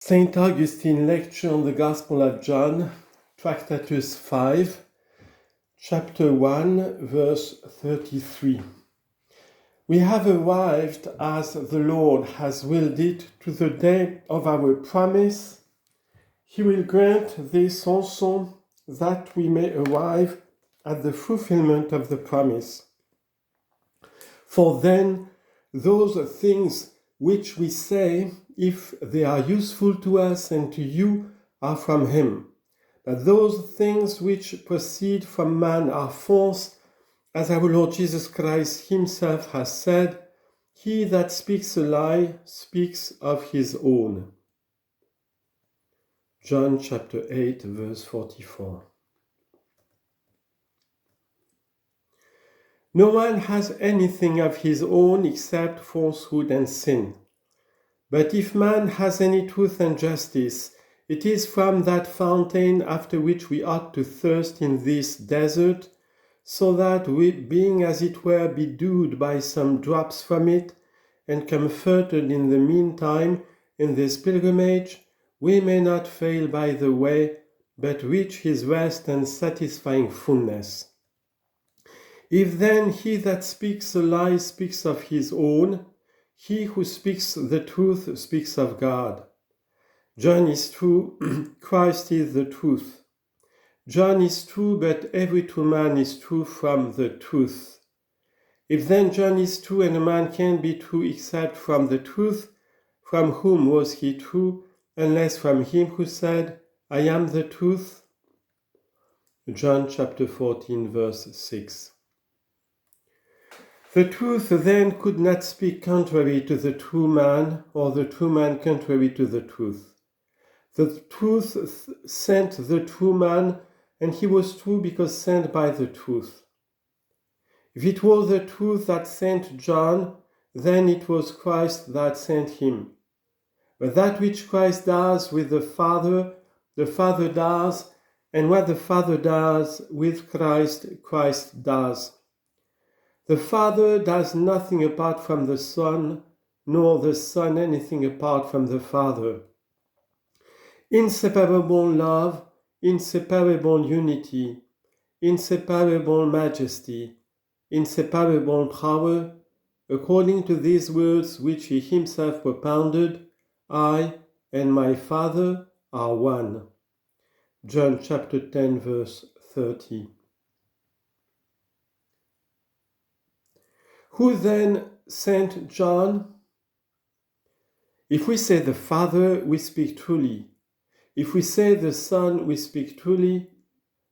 St. Augustine lecture on the Gospel of John, Tractatus 5, chapter 1, verse 33. We have arrived, as the Lord has willed it, to the day of our promise. He will grant this also, that we may arrive at the fulfillment of the promise. For then, those things which we say, if they are useful to us and to you, are from him. But those things which proceed from man are false, as our Lord Jesus Christ himself has said, "He that speaks a lie speaks of his own." John chapter 8, verse 44. No one has anything of his own except falsehood and sin. But if man has any truth and justice, it is from that fountain after which we ought to thirst in this desert, so that we, being as it were bedewed by some drops from it, and comforted in the meantime in this pilgrimage, we may not fail by the way, but reach his rest and satisfying fullness. If then he that speaks a lie speaks of his own, he who speaks the truth speaks of God. John is true, Christ is the truth. John is true, but every true man is true from the truth. If then John is true, and a man can't be true except from the truth, from whom was he true, unless from him who said, "I am the truth"? John chapter 14, verse 6. The truth then could not speak contrary to the true man, or the true man contrary to the truth. The truth sent the true man, and he was true because sent by the truth. If it was the truth that sent John, then it was Christ that sent him. But that which Christ does with the Father does, and what the Father does with Christ, Christ does. The Father does nothing apart from the Son, nor the Son anything apart from the Father. Inseparable love, inseparable unity, inseparable majesty, inseparable power, according to these words which he himself propounded, "I and my Father are one." John chapter 10, verse 30. Who then sent John? If we say the Father, we speak truly. If we say the Son, we speak truly.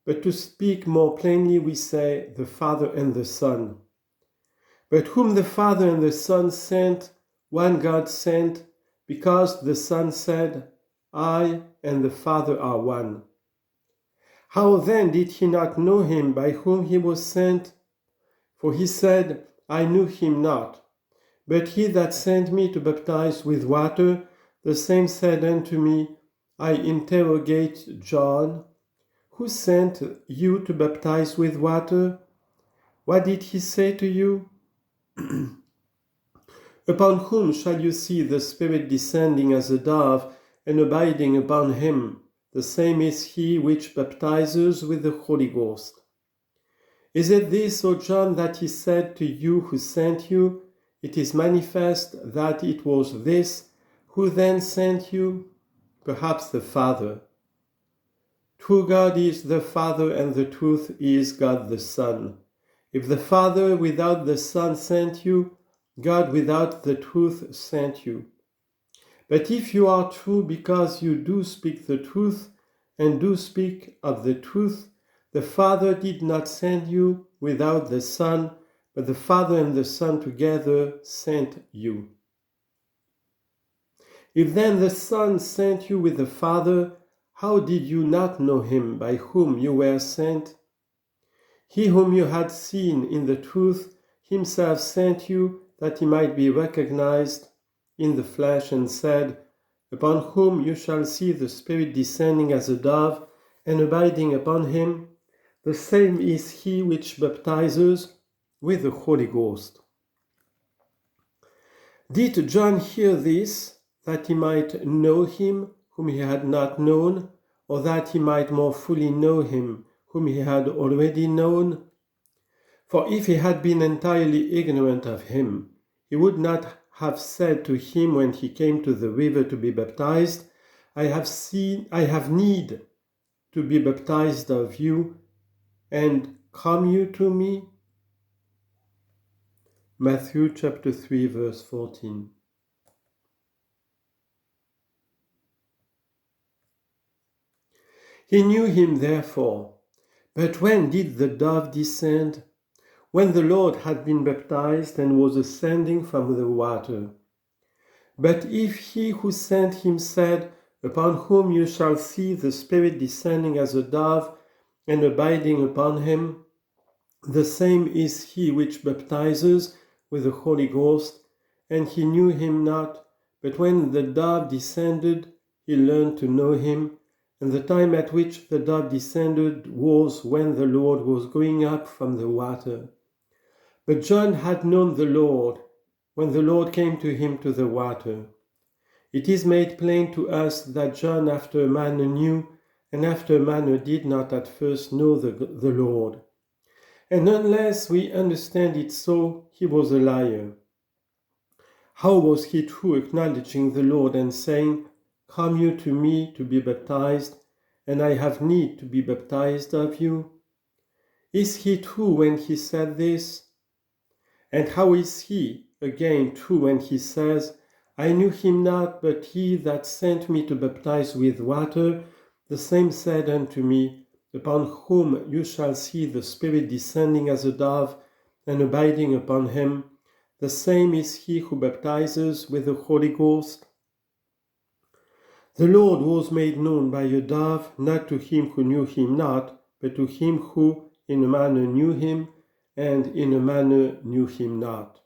But to speak more plainly, we say the Father and the Son. But whom the Father and the Son sent, one God sent, because the Son said, "I and the Father are one." How then did he not know him by whom he was sent? For he said, "I knew him not." But he that sent me to baptize with water, the same said unto me, I interrogate John, "Who sent you to baptize with water? What did he say to you?" Upon whom shall you see the Spirit descending as a dove and abiding upon him? The same is he which baptizes with the Holy Ghost. Is it this, O John, that he said to you who sent you? It is manifest that it was this. Who then sent you? Perhaps the Father. True God is the Father, and the truth is God the Son. If the Father without the Son sent you, God without the truth sent you. But if you are true because you do speak the truth, and do speak of the truth, the Father did not send you without the Son, but the Father and the Son together sent you. If then the Son sent you with the Father, how did you not know him by whom you were sent? He whom you had seen in the truth himself sent you, that he might be recognized in the flesh, and said, "Upon whom you shall see the Spirit descending as a dove and abiding upon him, the same is he which baptizes with the Holy Ghost." Did John hear this, that he might know him, whom he had not known, or that he might more fully know him, whom he had already known? For if he had been entirely ignorant of him, he would not have said to him when he came to the river to be baptized, I have need to be baptized of you, and come you to me? Matthew chapter 3, verse 14. He knew him therefore. But when did the dove descend? When the Lord had been baptized and was ascending from the water. But if he who sent him said, Upon whom you shall see the Spirit descending as a dove and abiding upon him, the same is he which baptizes with the Holy Ghost, and he knew him not, but when the dove descended, he learned to know him, and the time at which the dove descended was when the Lord was going up from the water. But John had known the Lord when the Lord came to him to the water. It is made plain to us that John after a manner knew, and after a manner did not at first know the Lord. And unless we understand it so, he was a liar. How was he true, acknowledging the Lord and saying, Come you to me to be baptized, and I have need to be baptized of you? Is he true when he said this? And how is he, again, true when he says, I knew him not, but he that sent me to baptize with water, the same said unto me, Upon whom you shall see the Spirit descending as a dove and abiding upon him, the same is he who baptizes with the Holy Ghost. The Lord was made known by a dove, not to him who knew him not, but to him who in a manner knew him, and in a manner knew him not.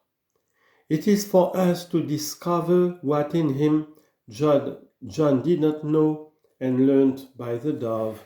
It is for us to discover what in him John did not know and learned by the dove.